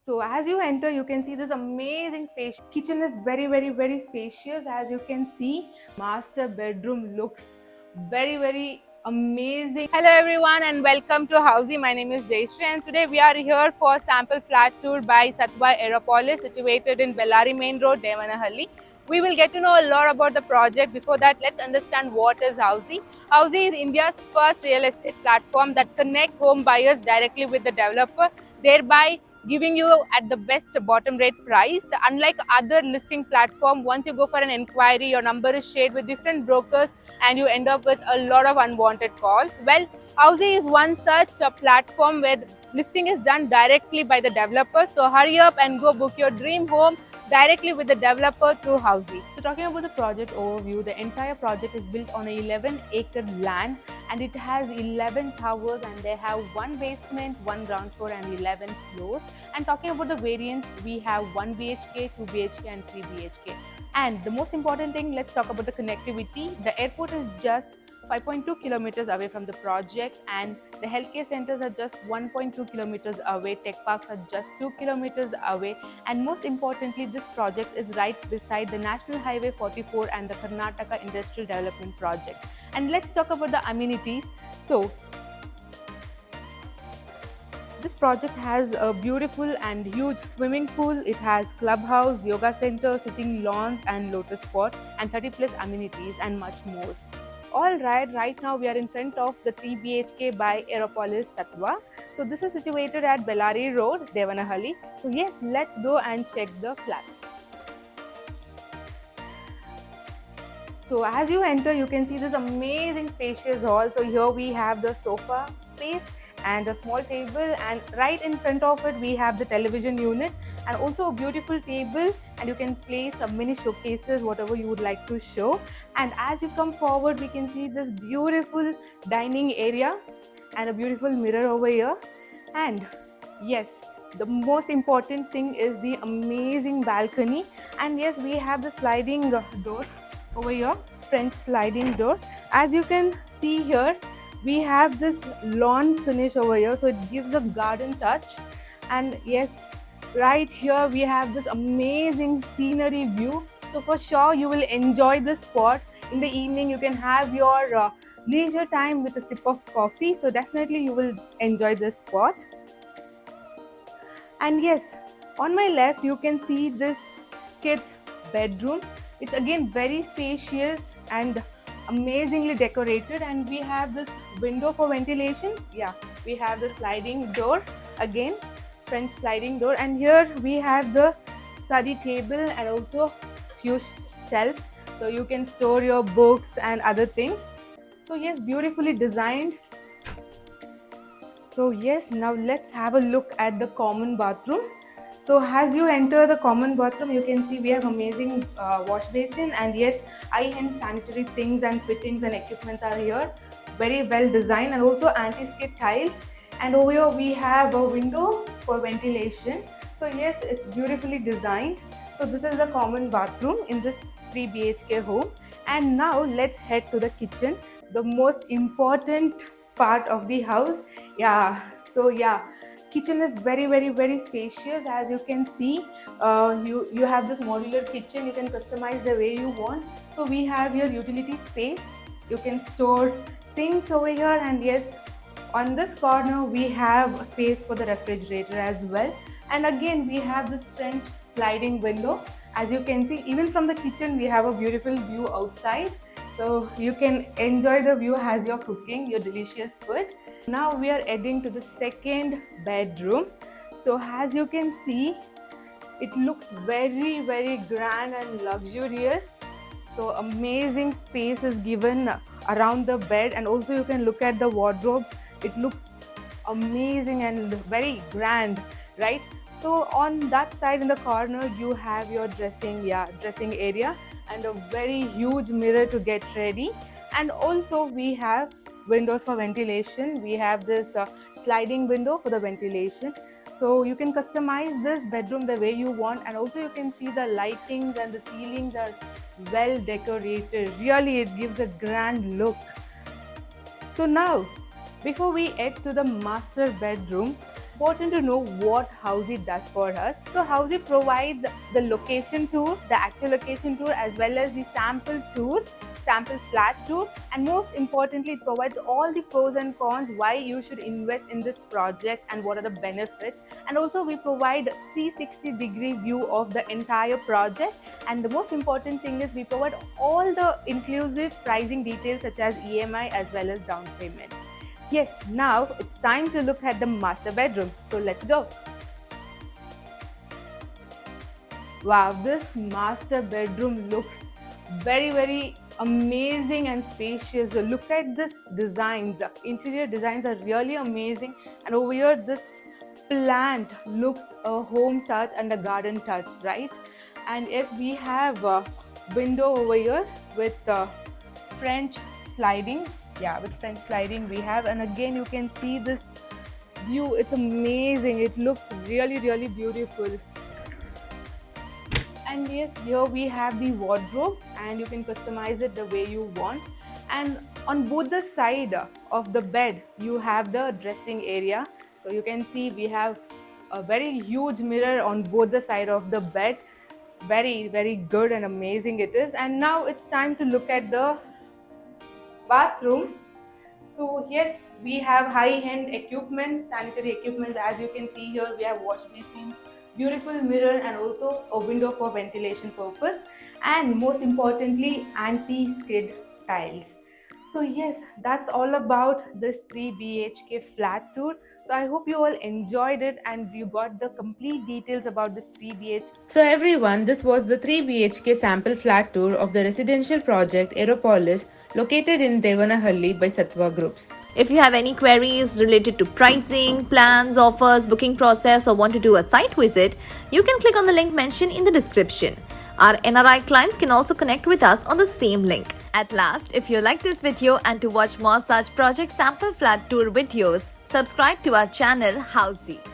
So as you enter, you can see this amazing space. Kitchen is very spacious. As you can see, master bedroom looks very amazing. Hello everyone and welcome to Housey. My name is Jayshree and today we are here for sample flat tour by Sattva Aeropolis, situated in Bellary Main Road, Devanahalli. We will get to know a lot about the project. Before that, let's understand what is Housey. Housey is India's first real estate platform that connects home buyers directly with the developer, thereby giving you at the best bottom rate price. Unlike other listing platform, once you go for an inquiry, your number is shared with different brokers and you end up with a lot of unwanted calls. Well, Housey is one such a platform where listing is done directly by the developer. So hurry up and go book your dream home directly with the developer through Housey. So talking about the project overview, the entire project is built on a 11-acre land and it has 11 towers and they have one basement, one ground floor and 11 floors. And talking about the variants, we have 1 BHK, 2 BHK and 3 BHK. And the most important thing, let's talk about the connectivity. The airport is just 5.2 kilometers away from the project and the healthcare centers are just 1.2 kilometers away. Tech parks are just 2 kilometers away. And most importantly, this project is right beside the National Highway 44 and the Karnataka Industrial Development Project. And let's talk about the amenities. So, this project has a beautiful and huge swimming pool. It has clubhouse, yoga center, sitting lawns and lotus spot and 30 plus amenities and much more. Alright, right now we are in front of the 3 BHK by Aeropolis Sattva. So this is situated at Bellary Road, Devanahalli. So yes, let's go and check the flat. So as you enter, you can see this amazing spacious hall. So here we have the sofa space and a small table, and right in front of it we have the television unit and also a beautiful table, and you can place some mini showcases, whatever you would like to show. And as you come forward, we can see this beautiful dining area and a beautiful mirror over here. And yes, the most important thing is the amazing balcony. And yes, we have the sliding door over here, French sliding door. As you can see here, we have this lawn finish over here, so it gives a garden touch. And yes, right here we have this amazing scenery view. So for sure you will enjoy this spot. In the evening you can have your leisure time with a sip of coffee. So definitely you will enjoy this spot. And yes, on my left you can see this kids bedroom. It's again very spacious and amazingly decorated, and we have this window for ventilation. Yeah, we have the sliding door, again French sliding door, and here we have the study table and also few shelves, so you can store your books and other things. So yes, beautifully designed. So yes, now let's have a look at the common bathroom. So as you enter the common bathroom, you can see we have amazing wash basin, and yes, high-end sanitary things and fittings and equipments are here. Very well designed, and also anti-skid tiles. And over here we have a window for ventilation. So yes, it's beautifully designed. So this is the common bathroom in this 3 BHK home. And now let's head to the kitchen, the most important part of the house. Yeah, so yeah, kitchen is very spacious. As you can see, you have this modular kitchen. You can customize the way you want. So we have your utility space. You can store things over here, and yes, on this corner we have a space for the refrigerator as well. And again we have this French sliding window. As you can see, even from the kitchen we have a beautiful view outside. So you can enjoy the view as you're cooking your delicious food. Now we are heading to the second bedroom. So as you can see, it looks very grand and luxurious. So amazing space is given around the bed, and also you can look at the wardrobe. It looks amazing and very grand, right? So on that side in the corner you have your dressing area and a very huge mirror to get ready. And also we have windows for ventilation. We have this sliding window for the ventilation. So you can customize this bedroom the way you want, and also you can see the lightings and the ceilings are well decorated. Really, it gives a grand look. So now, before we head to the master bedroom, important to know what Housey does for us. So Housey provides the location tour, the actual location tour, as well as the sample tour, sample flat tour, and most importantly it provides all the pros and cons why you should invest in this project and what are the benefits. And also we provide 360-degree view of the entire project, and the most important thing is we provide all the inclusive pricing details such as EMI as well as down payment. Yes, now it's time to look at the master bedroom, so let's go. Wow, this master bedroom looks very amazing and spacious. Look at this designs, interior designs are really amazing, and over here this plant looks a home touch and a garden touch, right? And yes, we have a window over here with French sliding. Yeah, with French sliding we have, and again you can see this view. It's amazing, it looks really beautiful. And yes, here we have the wardrobe, and you can customize it the way you want. And on both the side of the bed you have the dressing area, so you can see we have a very huge mirror on both the side of the bed. Very good and amazing it is. And now it's time to look at the bathroom. So yes, we have high-end equipment, sanitary equipment. As you can see here, we have wash basin, beautiful mirror, and also a window for ventilation purpose, and most importantly anti-skid tiles. So yes, that's all about this 3 BHK flat tour. So I hope you all enjoyed it and you got the complete details about this 3 BHK. So everyone, this was the 3 BHK sample flat tour of the residential project Aeropolis located in Devanahalli by Sattva Groups. If you have any queries related to pricing, plans, offers, booking process, or want to do a site visit, you can click on the link mentioned in the description. Our NRI clients can also connect with us on the same link. At last, if you like this video and to watch more such project sample flat tour videos, subscribe to our channel Housey.